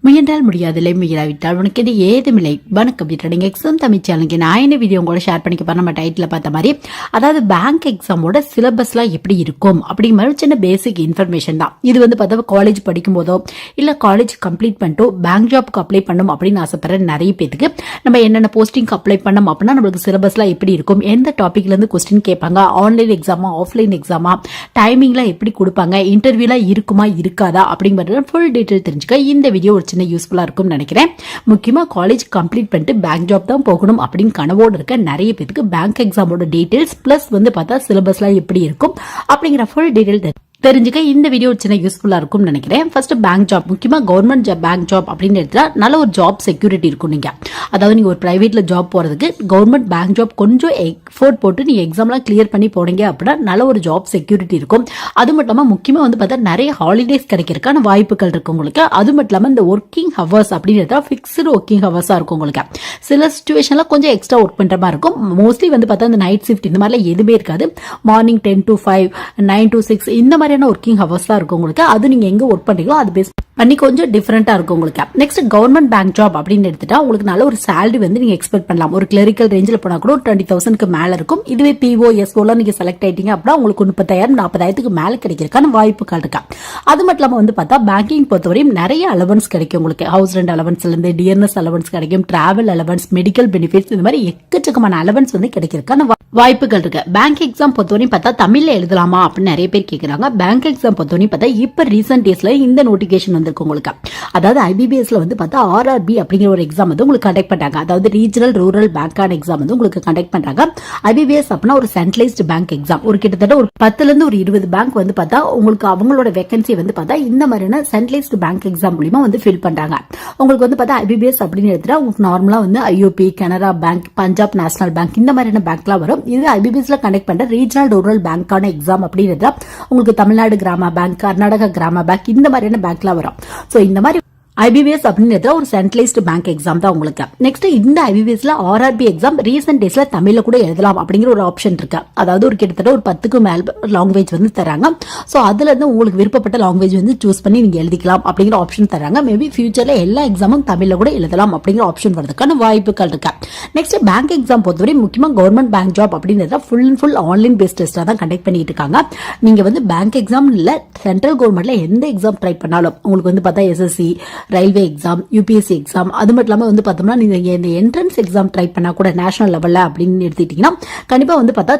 முயன்றால் முடியாதில்லை, முயலாவிட்டால் உனக்கு இது ஏதுமில்லை. வணக்கம் ட்ரேடிங் எக்ஸாம் தமிழ் சேனலுக்கு நான் என்ன வீடியோ கூட ஷேர் பண்ணிக்க நம்ம டைட்டில் பார்த்த மாதிரி, அதாவது பேங்க் எக்ஸாமோட சிலபஸ்லாம் எப்படி இருக்கும் அப்படிங்கிற மாதிரி சின்ன பேசிக் இன்ஃபர்மேஷன் தான். இது பார்த்தா காலேஜ் படிக்கும் போதோ இல்ல காலேஜ் கம்ப்ளீட் பண்ணிட்டோ பேங்க் ஜாப்க்கு அப்ளை பண்ணணும் அப்படின்னு ஆசைப்படுற நிறைய பேருக்கு நம்ம என்னென்ன போஸ்டிங் அப்ளை பண்ணோம் அப்படின்னா நம்மளுக்கு சிலபஸ்லாம் எப்படி இருக்கும், எந்த டாபிக்ல இருந்து கொஸ்டின் கேட்பாங்க, ஆன்லைன் எக்ஸாமா ஆஃப்லைன் எக்ஸாமா, டைமிங்லாம் எப்படி கொடுப்பாங்க, இன்டர்வியூலாம் இருக்குமா இருக்காதா அப்படிங்கிற ஃபுல் டீட்டெயில் தெரிஞ்சுக்க இந்த வீடியோ ஒரு சின்ன யூஸ்ஃபுல்லா இருக்கும் நினைக்கிறேன். முக்கியமா காலேஜ் கம்ப்ளீட் பண்ணிட்டு பேங்க் ஜாப் தான் போகணும் அப்படின்னு கனவோடு இருக்க நிறைய பேருக்கு பேங்க் எக்ஸாமோட டீடைல்ஸ் பிளஸ் பார்த்தா சிலபஸ்லாம் எப்படி இருக்கும் அப்படிங்கிற ஃபுல் டீடைல் தெரிஞ்சுக்க இந்த வீடியோ சின்ன யூஸ்ஃபுல்லா இருக்கும் நினைக்கிறேன். ஃபர்ஸ்ட் பேங்க் ஜாப், முக்கியமா கவர்மெண்ட் ஜாப் பேங்க் ஜாப் அப்படின்னு எடுத்தா நல்ல ஒரு ஜாப் செக்யூரிட்டி இருக்கும். நீங்க அதாவது நீங்க ஒரு பிரைவேட்ல ஜாப் போறதுக்கு கவர்மெண்ட் பேங்க் ஜாப் கொஞ்சம் எஃபோர்ட் போட்டு நீங்க எக்ஸாம்லாம் கிளியர் பண்ணி போனீங்க அப்படின்னா நல்ல ஒரு ஜாப் செக்யூரிட்டி இருக்கும். அது மட்டும் இல்லாம முக்கியமா பார்த்தா நிறைய ஹாலிடேஸ் கிடைக்கிறதுக்கான வாய்ப்புகள் இருக்கு உங்களுக்கு. அது மட்டும் இல்லாம இந்த ஒர்க்கிங் ஹவர்ஸ் அப்படின்னு எடுத்தா பிக்ஸ்டு ஒர்க்கிங் ஹவர்ஸா இருக்கும் உங்களுக்கு. சில சிச்சுவேஷன்ல கொஞ்சம் எக்ஸ்ட்ரா ஒர்க் பண்ற மாதிரி இருக்கும். மோஸ்ட்லி பார்த்தா இந்த நைட் ஷிஃப்ட் இந்த மாதிரிலாம் எதுவுமே இருக்காது. மார்னிங் 10 to 5, 9 to 6 இந்த மாதிரி ஒர்க்கிங் ஹவர்ஸ் தான் இருக்கும் உங்களுக்கு. அது நீங்க எங்க ஒர்க் பண்றீங்களோ அது பேஸ் பண்ணி கொஞ்சம் டிஃபரெண்டா இருக்கும் உங்களுக்கு. நெக்ஸ்ட் கவர்மெண்ட் பேங்க் ஜாப் அப்படின்னு எடுத்துட்டா உங்களுக்கு நல்ல ஒரு சேலரி நீங்க எக்ஸ்பெக்ட் பண்ணலாம். ஒரு கிளரிக்கல் ரேஞ்சில் போனா கூட 20,000க்கு மேல இருக்கும். இதுவே பிஓ எஸ்ஓலாம் நீங்க செலக்ட் ஆயிட்டீங்க அப்படின்னா உங்களுக்கு 30,000 40,000க்கு மேல கிடைக்கிறதுக்கான வாய்ப்புகள் இருக்கா. அது மட்டும் இல்லாம பார்த்தா பேங்கிங் பொறுத்தவரையும் நிறைய அலவன்ஸ் கிடைக்கும் உங்களுக்கு. ஹவுஸ் ரெண்ட் அலவன்ஸ்ல இருந்து டிஎன்எஸ் அலவன்ஸ் கிடைக்கும், டிராவல் அலவன்ஸ், மெடிக்கல் பெனிஃபிட்ஸ், இந்த மாதிரி எக்கச்சக்கமான அலவன்ஸ் கிடைக்கிறதுக்கான வாய்ப்புகள் இருக்கு. பேங்க் எக்ஸாம் பொறுத்தவரையும் பார்த்தா தமிழ்ல எழுதலாமா அப்படின்னு நிறைய பேர் கேட்கறாங்க. பேங்க் எக்ஸாம் பொறுத்தவரையும் பார்த்தா இப்ப ரீசென்ட் டேஸ்ல இந்த நோட்டிபிகேஷன் வந்திருக்கு உங்களுக்கு. அதாவது ஐபிபிஎஸ்ல பார்த்தா ஆர்ஆர்பி அப்படிங்கிற ஒரு எக்ஸாம் உங்களுக்கு கண்டக்ட் பண்றாங்க. அதாவது ரீஜனல் ரூரல் பேங்கான எக்ஸாம் உங்களுக்கு கண்டக்ட் பண்றாங்க. ஐபிபிஎஸ் அப்படின்னா ஒரு சென்ட்ரலைஸ்டு பேங்க் எக்ஸாம். ஒரு கிட்டத்தட்ட ஒரு 10ல இருந்து ஒரு 20 பேங்க் பார்த்தா உங்களுக்கு அவங்களோட வேகன்சி பார்த்தா இந்த மாதிரியான சென்ட்ரலைஸ்டு பேங்க் எக்ஸாம் மூலமா ஃபில் பண்றாங்க. உங்களுக்கு பார்த்தா ஐபிபிஎஸ் அப்படின்னு எடுத்துட்டா உங்களுக்கு நார்மலா IOB, Canara bank, Punjab national bank இந்த மாதிரியான பேங்க்லாம் வரும். இது ஐபிபிஎஸ்ல கண்டக்ட் பண்ற ரீஜனல் ரூரல் பேங்கான எக்ஸாம் அப்படின்னு உங்களுக்கு தமிழ்நாடு கிராம பேங்க், கர்நாடகா கிராம பேங்க் இந்த மாதிரியான பேங்க்லாம் வரும். சோ இந்த மாதிரி ஐபிபிஎஸ் அப்படின்னு ஒரு சென்ட்ரலைஸ்டு பேங்க் எக்ஸாம் தான் உங்களுக்கு. நெக்ஸ்ட் இந்த ஐபிபிஎஸ்ல ஆர்ஆர்பி எக்ஸாம் ரீசென்ட் டேஸ்ல தமிழ்ல கூட எழுதலாம் அப்படிங்கிற ஒரு ஆப்ஷன் இருக்கு. அதாவது ஒரு கிட்டத்தட்ட ஒரு 10க்கு மேல லாங்குவேஜ் தராங்க. சோ அதுல இருந்து உங்களுக்கு விருப்பப்பட்ட லாங்குவேஜ் சூஸ் பண்ணி நீங்க எழுதிக்கலாம் அப்படிங்கிற ஆப்ஷன் தராங்க. மேபி ஃபியூச்சர்ல எல்லா எக்ஸாமும் தமிழ்ல கூட எழுதலாம் அப்படிங்கிற ஆப்ஷன் வரதுக்கான வாய்ப்புகள் இருக்கு. நெக்ஸ்ட் பேங்க் எக்ஸாம் பொறுத்தவரை முக்கியமா கவர்மெண்ட் பேங்க் ஜாப் அப்படின்னு full and full online based டெஸ்டா தான் கண்டக்ட் பண்ணிட்டு இருக்காங்க. நீங்க பேங்க் எக்ஸாம் இல்ல சென்ட்ரல் கவர்மெண்ட்ல எந்த எக்ஸாம் ட்ரை பண்ணாலும் உங்களுக்கு பார்த்தா SSC, railway exam, UPSC exam, அது மட்டும் இல்லாம பார்த்தோம்னா நீங்க இந்த என்ட்ரன்ஸ் எக்ஸாம் ட்ரை பண்ணா கூட நேஷனல் லெவல்ல அப்படின்னு எடுத்துட்டீங்கன்னா கண்டிப்பா பார்த்தா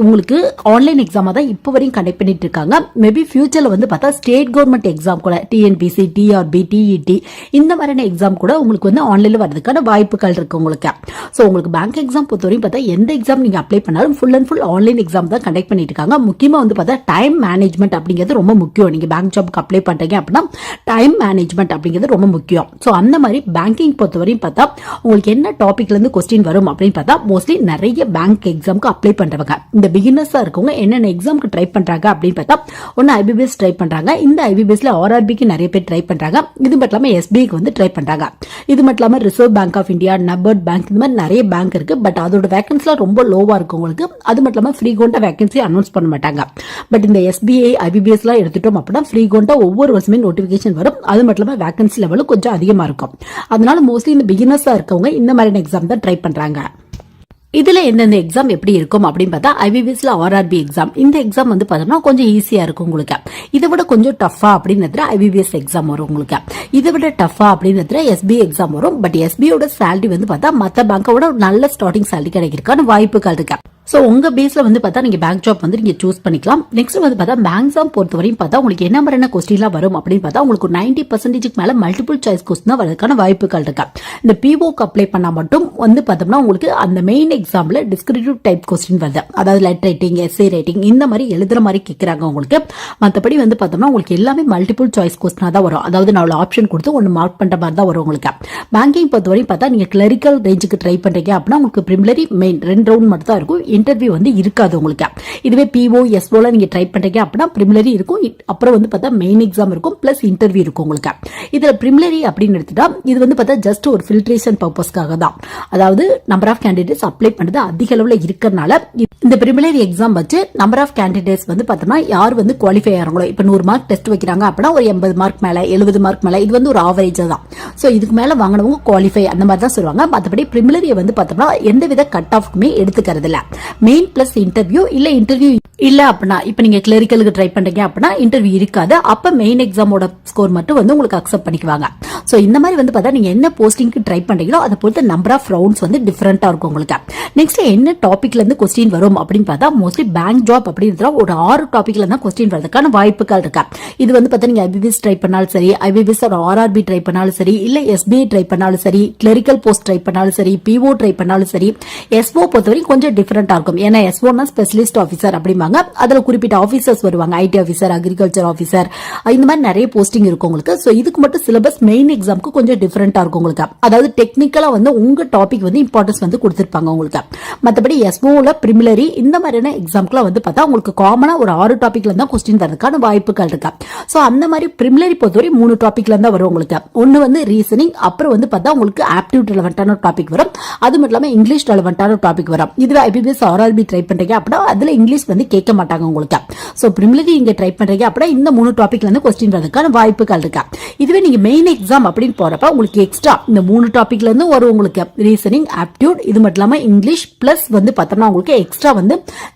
உங்களுக்கு ஆன்லைன் எக்ஸாமா தான் இப்போ வரையும் கண்டக்ட் பண்ணிட்டு இருக்காங்க. மேபி ஃபியூச்சர்ல பார்த்தா ஸ்டேட் கவர்மெண்ட் எக்ஸாம் கூட டிஎன்பிசி, டிஆர்பி, டிஇடி இந்த மாதிரியான எக்ஸாம் கூட உங்களுக்கு ஆன்லைன்ல வரதுக்கான வாய்ப்புகள் இருக்கு உங்களுக்கு. சோ உங்களுக்கு பேங்க் எக்ஸாம் பொறுத்தவரையும் பார்த்தா எந்த எக்ஸாம் நீங்க அப்ளை பண்ணாலும் full and full online exam தான் கண்டக்ட் பண்ணிட்டு இருக்காங்க. முக்கியமா பார்த்தா டைம் மேனேஜ்மெண்ட் அப்படிங்கிறது ரொம்ப முக்கியம். நீங்க பேங்க் ஜாப்க்கு அப்ளை பண்றீங்க அப்படின்னா டைம் மேனேஜ்மெண்ட் அப்படிங்கிறது ரொம்ப முக்கியம். சோ அந்த மாதிரி பேங்கிங் பொறுத்தவரையும் பார்த்தா உங்களுக்கு என்ன டாபிக்ல இருந்து கொஸ்டின் வரும் அப்படின்னு பார்த்தா மோஸ்ட்லி நிறைய பேங்க் எக்ஸாம்க்கு அப்ளை பண்றவங்க இந்த பிகினர்ஸா இருக்கவங்க என்னென்ன எக்ஸாம்க்கு ட்ரை பண்றாங்க அப்படின்னு பார்த்தா ஒன்னு ஐபிபிஎஸ் ட்ரை பண்றாங்க. இந்த ஐபிபிஎஸ்ல ஆர்ஆர்பிக்கு நிறைய பேர் ட்ரை பண்றாங்க. இது மட்டும் இல்லாம எஸ்பிஐக்கு ட்ரை பண்றாங்க. இது மட்டும் இல்லாம reserve bank of India, NABARD bank இந்த மாதிரி நிறைய பேங்க் இருக்கு. பட் அதோட வேகன்சிலாம் ரொம்ப லோவா இருக்கு உங்களுக்கு. அது மட்டும் இல்லாம ஃப்ரீ கோண்டா வேகன்சி அனௌன்ஸ் பண்ண மாட்டாங்க. பட் இந்த எஸ்பிஐ, ஐபிபிஎஸ் எல்லாம் எடுத்துட்டோம் அப்படின்னா ஃப்ரீ கோண்டா ஒவ்வொரு வருஷமே நோட்டிபிகேஷன் வரும். அது மட்டும் இல்லாம வேகன்சி லெவலும் கொஞ்சம் அதிகமா இருக்கும். அதனால மோஸ்ட்லி இந்த பிகினர்ஸா இருக்கவங்க இந்த மாதிரியான எக்ஸாம் தான் ட்ரை பண்றாங்க. இதுல எந்தெந்த எக்ஸாம் எப்படி இருக்கும் அப்படின்னு பார்த்தா ஐபிபிஎஸ்ல ஆர்ஆர்பி எக்ஸாம். இந்த எக்ஸாம் பார்த்தோம்னா கொஞ்சம் ஈஸியா இருக்கும் உங்களுக்கு. இதை விட கொஞ்சம் டஃபா அப்படின்னு ஐபிபிஎஸ் எக்ஸாம் வரும் உங்களுக்கு. இதை விட டஃபா அப்படின்னு எஸ்பிஐ எக்ஸாம் வரும். பட் எஸ்பிஐயோட சேலரி பார்த்தா மத்த பேங்கோட நல்ல ஸ்டார்டிங் சேலரி கிடைக்கிறதுக்கான வாய்ப்புகள் இருக்கு. சோ உங்க பேஸ்ல பார்த்தா நீங்க பேங்க் ஜாப் நீங்க சூஸ் பண்ணிக்கலாம். நெக்ஸ்ட் பார்த்தா பேங்க் எக்ஸாம் பொறுத்தவரையும் பார்த்தா உங்களுக்கு என்ன மாதிரியான கொஸ்டின்லாம் வரும் அப்படின்னு பார்த்தா உங்களுக்கு 90% மேல மல்டிபிள் சாய்ஸ் கொஸ்டின் தான் வரதுக்கான வாய்ப்புகள் இருக்கு. இந்த பிஓக்கு அப்ளை பண்ணா மட்டும் பார்த்தோம்னா உங்களுக்கு அந்த மெயின் எக்ஸாம்ல டிஸ்கிரிப்டிவ் டைப் கொஸ்டின் வருது. அதாவது லெட்டர் ரைட்டிங், எஸ்ஏ ரைட்டிங் இந்த மாதிரி எழுதுற மாதிரி கேட்கறாங்க உங்களுக்கு. மற்றபடி பார்த்தோம்னா உங்களுக்கு எல்லாமே மல்டிபிள் சாய்ஸ் கொஸ்டினா தான் வரும். அதாவது நான் ஆப்ஷன் கொடுத்து ஒன்னு மார்க் பண்ற மாதிரி தான் வரும் உங்களுக்கு. பேங்கிங் பொறுத்தவரையும் பார்த்தா நீங்க கிளரிக்கல் ரேஞ்சுக்கு ட்ரை பண்றீங்க அப்படின்னா உங்களுக்கு பிரிமிலரி மெயின் 2 ரவுண்ட் மட்டும் தான் இருக்கும். இன்டர்வியூ இருக்காது உங்களுக்கு. இதுவே பிஓ, எஸ்ஓல நீங்க ட்ரை பண்றீங்க அப்படின்னா பிரிமிலரி இருக்கும். அப்புறம் பார்த்தா மெயின் எக்ஸாம் இருக்கும் பிளஸ் இன்டர்வியூ இருக்கும் உங்களுக்கு. இதுல பிரிமிலரி அப்படின்னு எடுத்துட்டா இது பார்த்தா ஜஸ்ட் ஒரு ஃபில்ட்ரேஷன் பர்பஸ்க்காக தான். அதாவது நம்பர் ஆஃப் கேண்டிடேட்ஸ் அப்ளை பண்றது அதிக அளவுல இருக்கிறதுனால இந்த பிரிமினரி எக்ஸாம் வச்சு நம்பர் ஆஃப் கேண்டிடேட்ஸ் வந்து பார்த்தோம்னா யார் வந்து குவாலிஃபை ஆகிறாங்களோ இப்போ 100 மார்க் டெஸ்ட் வைக்கிறாங்க அப்படின்னா ஒரு 80 மார்க் மேல 70 மார்க் மேல இது வந்து ஒரு ஆவரேஜ் தான். ஸோ இதுக்கு மேல வாங்கினவங்க குவாலிஃபை அந்த மாதிரி தான் சொல்லுவாங்க. மற்றபடி பிரிமினரியை வந்து பார்த்தோம்னா எந்தவித கட் ஆஃப்க்குமே எடுத்துக்கிறது இல்ல. மெயின் பிளஸ் இன்டர்வியூ இன்டர்வியூ இல்ல அப்படின்னா இப்ப நீங்க கிளரிக்கலுக்கு ட்ரை பண்றீங்க அப்படின்னா இன்டர்வியூ இருக்காது. அப்ப மெயின் எக்ஸாமோட ஸ்கோர் மட்டும் வந்து உங்களுக்கு அக்செப்ட் பண்ணிக்குவாங்க. சோ இந்த மாதிரி வந்து பார்த்தா நீங்க என்ன போஸ்டிங்க்கு ட்ரை பண்றீங்களோ அதை பொறுத்து நம்பர் ஆஃப் ரவுண்ட்ஸ் வந்து டிஃபரெண்டா இருக்கும் உங்களுக்கு. நெக்ஸ்ட் என்ன டாபிக்ல இருந்து கொஸ்டின் வரும் அப்படின்னு பார்த்தா மோஸ்ட்லி பேங்க் ஜாப் அப்படின்ற ஒரு 6 டாபிக்ல தான் கொஸ்டின் வரதுக்கான வாய்ப்புகள் இருக்கு. இது வந்து பார்த்தா நீங்க ஐபிபிஎஸ் ட்ரை பண்ணாலும் சரி, ஐபிபிஎஸ் ஒரு ஆர்ஆர்பி ட்ரை பண்ணாலும் சரி, இல்ல எஸ்பிஐ ட்ரை பண்ணாலும் சரி, கிளரிக்கல் போஸ்ட் ட்ரை பண்ணாலும் சரி, பிஓ ட்ரை பண்ணாலும் சரி. எஸ்ஓ பொறுத்தவரை கொஞ்சம் டிஃபரெண்டா இருக்கும். ஏன்னா எஸ்ஓனா ஸ்பெஷலிஸ்ட் ஆஃபீஸர் அப்படிம்பாங்க. அதுல குறிப்பிட்ட ஆபீசர்ஸ் வருவாங்க. ஐடி ஆஃபீஸர், அக்ரிகல்ச்சர் ஆஃபீஸர், இந்த மாதிரி நிறைய போஸ்டிங் இருக்கும் உங்களுக்கு. சோ இதுக்கு மட்டும் சிலபஸ் மெயின் எக்ஸாமுக்கு கொஞ்சம் டிஃபரெண்டா இருக்கும் உங்களுக்கு. அதாவது டெக்னிக்கலா வந்து உங்க டாபிக் வந்து இம்பார்ட்டன்ஸ் வந்து கொடுத்திருப்பாங்க உங்களுக்கு. மற்றபடி எஸ்ஓல பிரிமினரி இந்த மாதிரியான எக்ஸாம்க்குலாம் வந்து பார்த்தா உங்களுக்கு காமனா ஒரு 6 டாபிக்ல இருந்தா கொஸ்டின் வரதுக்கான வாய்ப்புகள் இருக்கு. சோ அந்த மாதிரி பிரிமினரி பொறுத்தவரை 3 டாபிக்ல இருந்தா வரும் உங்களுக்கு. ஒன்னு வந்து ரீசனிங், அப்புறம் வந்து பார்த்தா உங்களுக்கு ஆப்டிடியூட் ரெலவென்டான டாபிக் வரும். அது மட்டும் இல்லாம இங்கிலீஷ் ரெலவென்டான டாபிக் வரும். இதுவே ஐபிபிஎஸ் ஆர்ஆர்பி ட்ரை பண்றீங்க அப்படின்னா அதுல இங்கிலீஷ் வந்து கேட்க மாட்டாங்க உங்களுக்கு. சோ பிரிமினரி நீங்க ட்ரை பண்றீங்க அப்படின்னா இந்த 3 டாபிக்ல இருந்து கொஸ்டின் வரதுக்கான வாய்ப்புகள் இருக்கு. இதுவே நீங்க மெயின் எக்ஸாம் அப்படின்னு போறப்ப உங்களுக்கு எக்ஸ்ட்ரா இந்த 3 டாபிக்ல இருந்து வரும் உங்களுக்கு. ரீசனிங், ஆப்டிடியூட், இது மட்டும் இல்லாம இங்கிலீஷ் பிளஸ் வந்து பார்த்தோம்னா உங்களுக்கு எக்ஸ்ட்ரா வந்து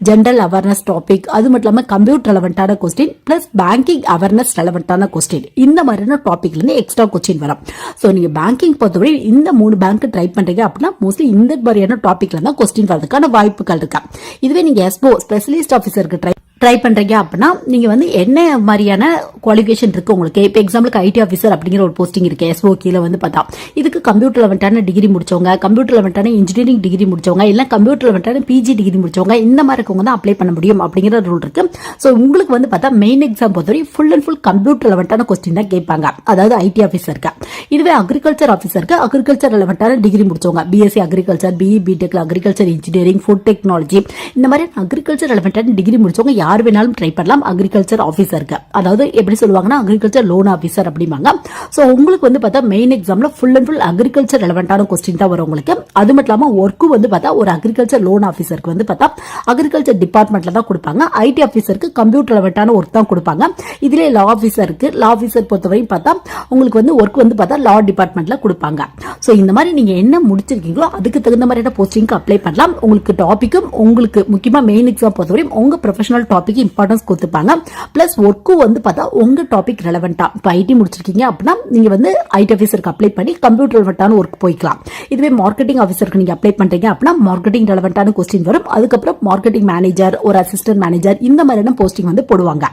ஜெனரல் அவேர்னஸ் டாபிக், அது மட்டும் இல்லாம கம்ப்யூட்டர் ரெலவென்டான கொஸ்டின் பிளஸ் பேங்கிங் அவேர்னஸ் ரெலவென்டான கொஸ்டின், இந்த மாதிரியான டாபிக்ல இருந்து எக்ஸ்ட்ரா கொஸ்டின் வரும். சோ நீங்க பேங்கிங் பொறுத்தவரை இந்த 3 பேங்க் ட்ரை பண்றீங்க அப்படின்னா மோஸ்ட்லி இந்த மாதிரியான டாபிக்ல தான் கொஸ்டின் வரதுக்கான வாய்ப்புகள் இருக்கு. இதுவே நீங்க எஸ்ஓ ஸ்பெஷலிஸ்ட் ஆஃபீஸருக்கு ட்ரை பண்றீங்க அப்படின்னா நீங்க வந்து என்ன மாதிரியான குவாலிஃபிகேஷன் இருக்கு உங்களுக்கு. இப்ப எக்ஸாம்பிளுக்கு ஐடி ஆஃபீஸர் அப்படிங்கிற ஒரு போஸ்டிங் இருக்கு எஸ்ஓ கீழ வந்து பார்த்தா இதுக்கு கம்ப்யூட்டர் லெவன்டான டிகிரி முடிச்சவங்க, கம்ப்யூட்டர் லெவன்டான இன்ஜினியரிங் டிகிரி முடிச்சவங்க, இல்ல கம்ப்யூட்டர் லெவன்டான பிஜி டிகிரி முடிச்சவங்க, இந்த மாதிரி இருக்கவங்க தான் அப்ளை பண்ண முடியும் அப்படிங்கிற ரூல் இருக்கு. சோ உங்களுக்கு வந்து பார்த்தா மெயின் எக்ஸாம் பொறுத்தவரை ஃபுல் அண்ட் ஃபுல் கம்ப்யூட்டர் லெவன்டான கொஸ்டின் தான் கேட்பாங்க. அதாவது ஐடி ஆஃபீஸருக்கு. இதுவே அக்ரிகல்ச்சர் ஆஃபீஸருக்கு அக்ரிகல்ச்சர் லெவன்டான டிகிரி முடிச்சவங்க, BSc agriculture, BE BTech agriculture engineering, food technology, இந்த மாதிரி அக்ரிகல்ச்சர் லெவன்டான டிகிரி முடிச்சவங்க யார் வேணாலும் ட்ரை பண்ணலாம் அக்ரிகல்ச்சர் ஆஃபீஸருக்கு. அதாவது எப்படி சொல்லுவாங்கன்னா அக்ரிகல்ச்சர் லோன் ஆஃபீஸர் அப்படிம்பாங்க. சோ உங்களுக்கு வந்து பார்த்தா மெயின் எக்ஸாம்ல ஃபுல் அண்ட் ஃபுல் அக்ரிகல்ச்சர் ரெலவென்டான கொஸ்டின் தான் வரும் உங்களுக்கு. அது மட்டும் இல்லாம ஒர்க்கும் வந்து பார்த்தா ஒரு அக்ரிகல்ச்சர் லோன் ஆஃபீஸருக்கு வந்து பார்த்தா அக்ரிகல்ச்சர் டிபார்ட்மெண்ட்ல தான் கொடுப்பாங்க. ஐடி ஆஃபீஸருக்கு கம்ப்யூட்டர் ரெலவென்டான ஒர்க் தான் கொடுப்பாங்க. இதுல லா ஆஃபீஸருக்கு லா ஆஃபீஸர் பொறுத்தவரையும் பார்த்தா உங்களுக்கு வந்து ஒர்க் வந்து பார்த்தா லா டிபார்ட்மெண்ட்ல கொடுப்பாங்க. சோ இந்த மாதிரி நீங்க என்ன முடிச்சிருக்கீங்களோ அதுக்கு தகுந்த மாதிரியான போஸ்டிங்க்கு அப்ளை பண்ணலாம். உங்களுக்கு டாபிக்கும் உங்களுக்கு முக்கியமா மெயின் எக்ஸாம் பொறுத்தவரையும் உங்க ப்ரொஃபஷனல் டாபிக் இம்பார்ட்டன்ஸ் கொடுத்துப்பாங்க. பிளஸ் ஒர்க்கும் வந்து பார்த்தா உங்க டாபிக் ரெலவெண்டா. இப்போ ஐடி முடிச்சிருக்கீங்க அப்படின்னா நீங்க வந்து ஐடி ஆஃபீஸருக்கு அப்ளை பண்ணி கம்ப்யூட்டர் ரெலவெண்டான ஒர்க் போய்க்கலாம். இதுவே மார்க்கெட்டிங் ஆஃபீஸருக்கு நீங்க அப்ளை பண்றீங்க அப்படின்னா மார்க்கெட்டிங் ரெலவெண்டான கொஸ்டின் வரும். அதுக்கப்புறம் மார்க்கெட்டிங் மேனேஜர், ஒரு அசிஸ்டன்ட் மேனேஜர், இந்த மாதிரியான போஸ்டிங் வந்து போடுவாங்க.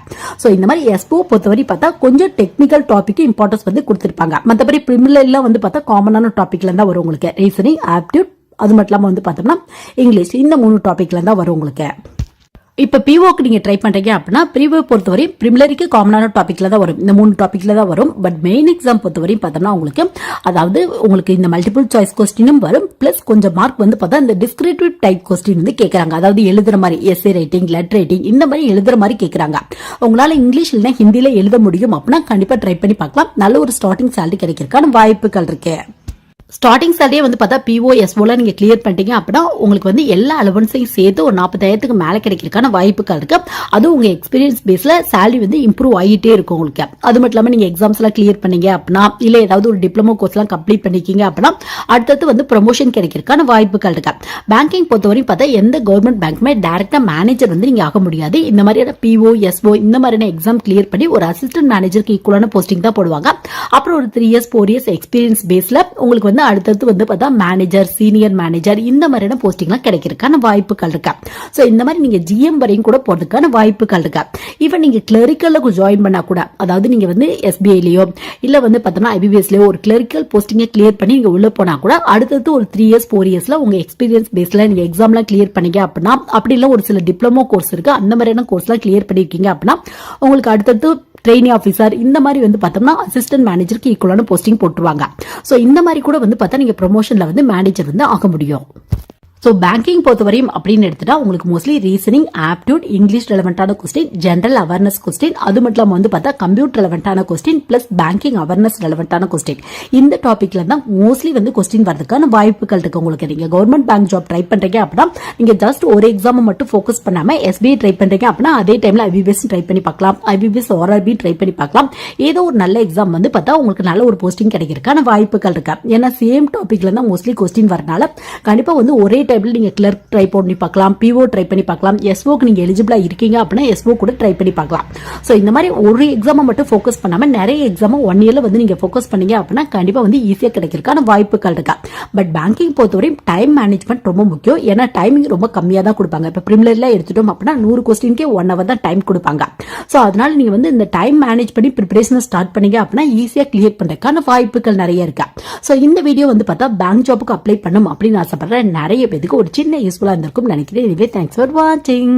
சோ இந்த மாதிரி எஸ்ஓ பொறுத்தவரை பார்த்தா கொஞ்சம் டெக்னிக்கல் டாபிக் இம்பார்ட்டன்ஸ் வந்து கொடுத்திருப்பாங்க. மற்றபடி பிரிமினரில வந்து பார்த்தா காமனான டாபிக்ல இருந்தா வரும் உங்களுக்கு. ரீசனிங், ஆப்டிடியூட், அது மட்டும் இல்லாம வந்து பார்த்தோம்னா இங்கிலீஷ், இந்த 3 டாபிக்ல இருந்தா வரும் உங்களுக்கு. இப்ப பிஓக்கு நீங்க ட்ரை பண்றீங்க அப்படின்னா பிரிவு பொறுத்தவரை பிரிமினரிக்கு காமனான டாபிக்ல தான் வரும். இந்த 3 டாபிக்ல தான் வரும். பட் மெயின் எக்ஸாம் பொறுத்தவரையும் பார்த்தோம்னா உங்களுக்கு அதாவது உங்களுக்கு இந்த மல்டிபிள் சாய்ஸ் கொஸ்டினும் வரும். பிளஸ் கொஞ்சம் மார்க் வந்து பார்த்தா இந்த டிஸ்கிரிப்டிவ் டைப் கொஸ்டின் வந்து கேட்கறாங்க. அதாவது எழுதுற மாதிரி எஸ்ஏ ரைட்டிங், லெட்டர் ரைட்டிங், இந்த மாதிரி எழுதுற மாதிரி கேட்கறாங்க. உங்களால இங்கிலீஷ் இல்லைன்னா ஹிந்தியில எழுத முடியும் அப்படின்னா கண்டிப்பா ட்ரை பண்ணி பார்க்கலாம். நல்ல ஒரு ஸ்டார்டிங் சேலரி கிடைக்கிறதுக்கான வாய்ப்புகள் இருக்கு. ஸ்டார்டிங் சேலரியே வந்து பார்த்தா பிஓ எஸ்ஓல நீங்க கிளியர் பண்ணிட்டீங்க அப்படின்னா உங்களுக்கு வந்து எல்லா அலவன்ஸையும் சேர்த்து ஒரு 40,000க்கு மேல கிடைக்கிறதுக்கான வாய்ப்புகள் இருக்கு. அதுவும் உங்க எக்ஸ்பீரியன்ஸ் பேஸ்ல சேலரி வந்து இம்ப்ரூவ் ஆகிட்டே இருக்கும் உங்களுக்கு. அது மட்டும் இல்லாம நீங்க எக்ஸாம்ஸ் எல்லாம் கிளியர் பண்ணீங்க அப்படின்னா இல்ல ஏதாவது ஒரு டிப்ளமோ கோர்ஸ் எல்லாம் கம்ப்ளீட் பண்ணிக்கீங்க அப்படின்னா அடுத்தது வந்து ப்ரமோஷன் கிடைக்கிறதுக்கான வாய்ப்புகள் இருக்கு. பேங்கிங் பொறுத்தவரையும் பார்த்தா எந்த கவர்மெண்ட் பேங்க்குமே டைரக்டா மேனேஜர் வந்து நீங்க ஆக முடியாது. இந்த மாதிரியான பிஓ எஸ்ஓ இந்த மாதிரியான எக்ஸாம் கிளியர் பண்ணி ஒரு அசிஸ்டன்ட் மேனேஜருக்கு ஈக்குவலான போஸ்டிங் தான் போடுவாங்க. அப்புறம் ஒரு 3 இயர்ஸ் 4 இயர்ஸ் எக்ஸ்பீரியன்ஸ் பேஸ்ல உங்களுக்கு வந்து அடுத்தது வந்து பார்த்தா மேனேஜர், சீனியர் மேனேஜர், இந்த மாதிரியான போஸ்டிங்லாம் கிடைக்கிறதுக்கான வாய்ப்புகள் இருக்கு. சோ இந்த மாதிரி நீங்க ஜிஎம் வரையும் கூட போறதுக்கான வாய்ப்புகள் இருக்கு. ஈவன் நீங்க கிளரிக்கல்ல ஜாயின் பண்ணா கூட அதாவது நீங்க வந்து எஸ்பிஐலயோ இல்ல வந்து பார்த்தோம்னா ஐபிபிஎஸ்லயோ ஒரு கிளரிக்கல் போஸ்டிங்கை கிளியர் பண்ணி நீங்க உள்ள போனா கூட அடுத்தது ஒரு 3 இயர்ஸ் 4 இயர்ஸ்ல உங்க எக்ஸ்பீரியன்ஸ் பேஸ்ல நீங்க எக்ஸாம்லாம் கிளியர் பண்ணீங்க அப்படின்னா அப்படி இல்ல ஒரு சில டிப்ளமோ கோர்ஸ் இருக்கு அந்த மாதிரியான கோர்ஸ்லாம் கிளியர் பண்ணிருக்கீங்க அப்படின்னா உங்களுக்கு அடுத்தது ட்ரெயினி ஆஃபீஸர் இந்த மாதிரி வந்து பார்த்தோம்னா அசிஸ்டன்ட் மேனேஜருக்கு ஈக்குவலான போஸ்டிங் போட்டுருவாங்க. சோ இந்த மாதிரி கூட வந்து பார்த்தா நீங்க ப்ரொமோஷன்ல வந்து மேனேஜர் வந்து ஆக முடியும். ஸோ பேங்கிங் பொறுத்தவரையும் அப்படின்னு எடுத்துட்டா உங்களுக்கு மோஸ்ட்லி ரீசனிங், ஆப்டியூட், இங்கிலீஷ் ரெலவெண்டான கொஸ்டின், ஜென்ரல் அவேர்னஸ் கொஸ்டின், அது மட்டும் இல்லாமல் வந்து பார்த்தா கம்ப்யூட்டர் ரெலவெண்டான கொஸ்டின் பிளஸ் பேங்கிங் அவேர்னஸ் ரெலவெண்டான கொஸ்டின். இந்த டாபிக்ல தான் மோஸ்ட்லி வந்து கொஸ்டின் வரதுக்கான வாய்ப்புகள் இருக்கு உங்களுக்கு. நீங்க கவர்மெண்ட் பேங்க் ஜாப் ட்ரை பண்றீங்க அப்படின்னா நீங்க ஜஸ்ட் ஒரு எக்ஸாம் மட்டும் ஃபோக்கஸ் பண்ணாம எஸ்பிஐ ட்ரை பண்றீங்க அப்படின்னா அதே டைம்ல ஐபிபிஎஸ் ட்ரை பண்ணி பார்க்கலாம், ஐபிபிஎஸ் ஆர்ஆர்பி ட்ரை பண்ணி பார்க்கலாம். ஏதோ ஒரு நல்ல எக்ஸாம் வந்து பார்த்தா உங்களுக்கு நல்ல ஒரு போஸ்டிங் கிடைக்கிறதுக்கான வாய்ப்புகள் இருக்கு. ஏன்னா சேம் டாபிக்ல தான் மோஸ்ட்லி கொஸ்டின் வரனால கண்டிப்பா வந்து ஒரே டைம்ல நீங்க கிளர்க் ட்ரை பண்ணி பார்க்கலாம், பிஓ ட்ரை பண்ணி பார்க்கலாம், எஸ்ஓக்கு நீங்க எலிஜிபிளா இருக்கீங்க அப்படின்னா எஸ்ஓ கூட ட்ரை பண்ணி பார்க்கலாம். சோ இந்த மாதிரி ஒரு எக்ஸாமை மட்டும் ஃபோக்கஸ் பண்ணாம நிறைய எக்ஸாம் 1 இயர்ல வந்து நீங்க ஃபோக்கஸ் பண்ணீங்க அப்படின்னா கண்டிப்பா வந்து ஈஸியா கிடைக்கிறதுக்கான வாய்ப்புகள் இருக்கா. பட் பேங்கிங் பொறுத்தவரையும் டைம் மேனேஜ்மெண்ட் ரொம்ப முக்கியம். ஏன்னா டைமிங் ரொம்ப கம்மியா தான் கொடுப்பாங்க. இப்ப பிரிமிலரில எடுத்துட்டோம் அப்படின்னா 100 கொஸ்டின்கே 1 hour தான் டைம் கொடுப்பாங்க. சோ அதனால நீங்க வந்து இந்த டைம் மேனேஜ் பண்ணி ப்ரிப்பரேஷன் ஸ்டார்ட் பண்ணீங்க அப்படின்னா ஈஸியா கிளியர் பண்றதுக்கான வாய்ப்புகள் நிறைய இருக்கா. சோ இந்த வீடியோ வந்து பார்த்தா பேங்க் ஜாபுக்கு அப்ளை பண்ணும் அப்படின்னு ஆசைப்படுற நிறைய பேருக்கு ஒரு சின்ன யூஸ்ஃபுல்லா இருந்திருக்கும் நினைக்கிறேன். இதுவே தேங்க்ஸ் ஃபார் வாட்சிங்.